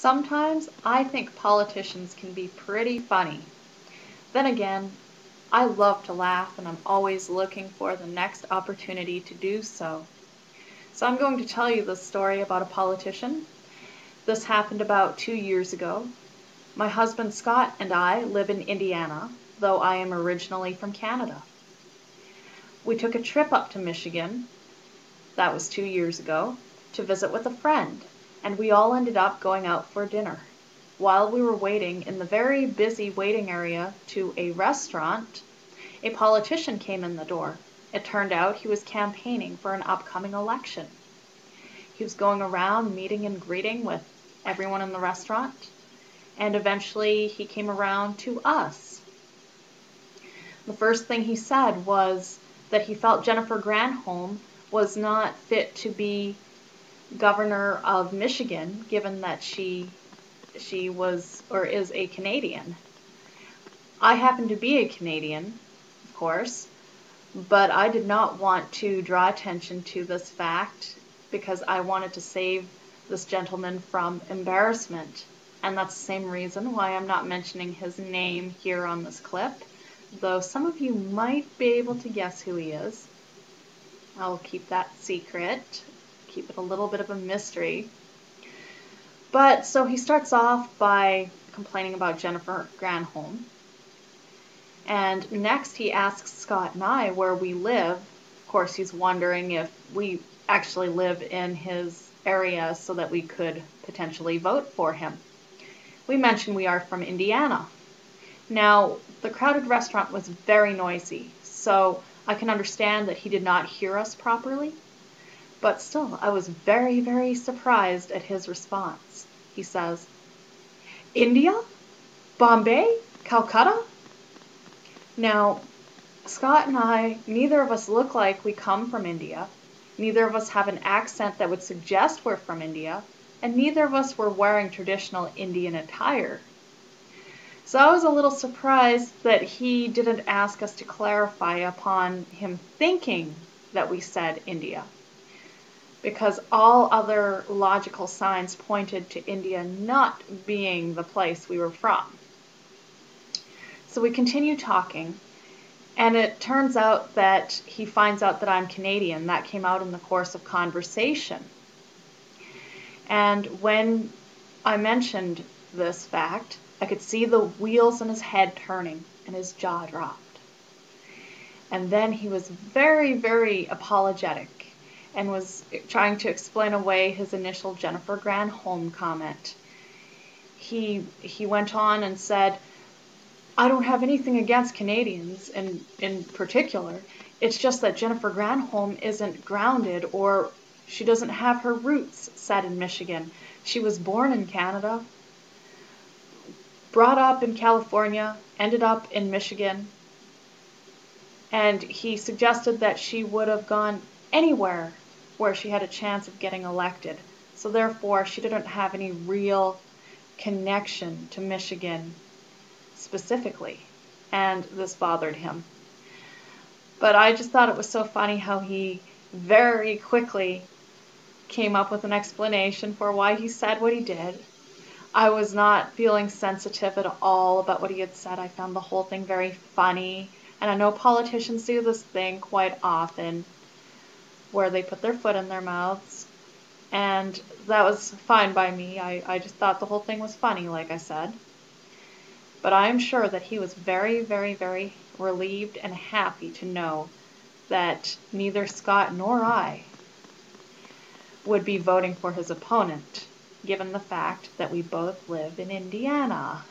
Sometimes I think politicians can be pretty funny. Then again, I love to laugh and I'm always looking for the next opportunity to do so. So I'm going to tell you this story about a politician. This happened about 2 years ago. My husband Scott and I live in Indiana, though I am originally from Canada. We took a trip up to Michigan, that was 2 years ago, to visit with a friend, and we all ended up going out for dinner. While we were waiting in the very busy waiting area to a restaurant, a politician came in the door. It turned out he was campaigning for an upcoming election. He was going around meeting and greeting with everyone in the restaurant, and eventually he came around to us. The first thing he said was that he felt Jennifer Granholm was not fit to be governor of Michigan, given that she was or is a Canadian. I happen to be a Canadian, of course, but I did not want to draw attention to this fact because I wanted to save this gentleman from embarrassment. And that's the same reason why I'm not mentioning his name here on this clip, though some of you might be able to guess who he is. I'll keep that secret, keep it a little bit of a mystery. But so he starts off by complaining about Jennifer Granholm. And next he asks Scott and I where we live. Of course, he's wondering if we actually live in his area so that we could potentially vote for him. We mentioned we are from Indiana. Now, the crowded restaurant was very noisy, so I can understand that he did not hear us properly. But still, I was very, very surprised at his response. He says, "India? Bombay? Calcutta?" Now, Scott and I, neither of us look like we come from India. Neither of us have an accent that would suggest we're from India. And neither of us were wearing traditional Indian attire. So I was a little surprised that he didn't ask us to clarify upon him thinking that we said India, because all other logical signs pointed to India not being the place we were from. So we continue talking, and it turns out that he finds out that I'm Canadian. That came out in the course of conversation. And when I mentioned this fact, I could see the wheels in his head turning and his jaw dropped. And then he was very, very apologetic and was trying to explain away his initial Jennifer Granholm comment. He went on and said, "I don't have anything against Canadians in particular. It's just that Jennifer Granholm isn't grounded, or she doesn't have her roots set in Michigan. She was born in Canada, brought up in California, ended up in Michigan." And he suggested that she would have gone anywhere where she had a chance of getting elected. So therefore, she didn't have any real connection to Michigan specifically. And this bothered him. But I just thought it was so funny how he very quickly came up with an explanation for why he said what he did. I was not feeling sensitive at all about what he had said. I found the whole thing very funny. And I know politicians do this thing quite often where they put their foot in their mouths. And that was fine by me. I just thought the whole thing was funny, like I said. But I am sure that he was very, very, very relieved and happy to know that neither Scott nor I would be voting for his opponent, given the fact that we both live in Indiana.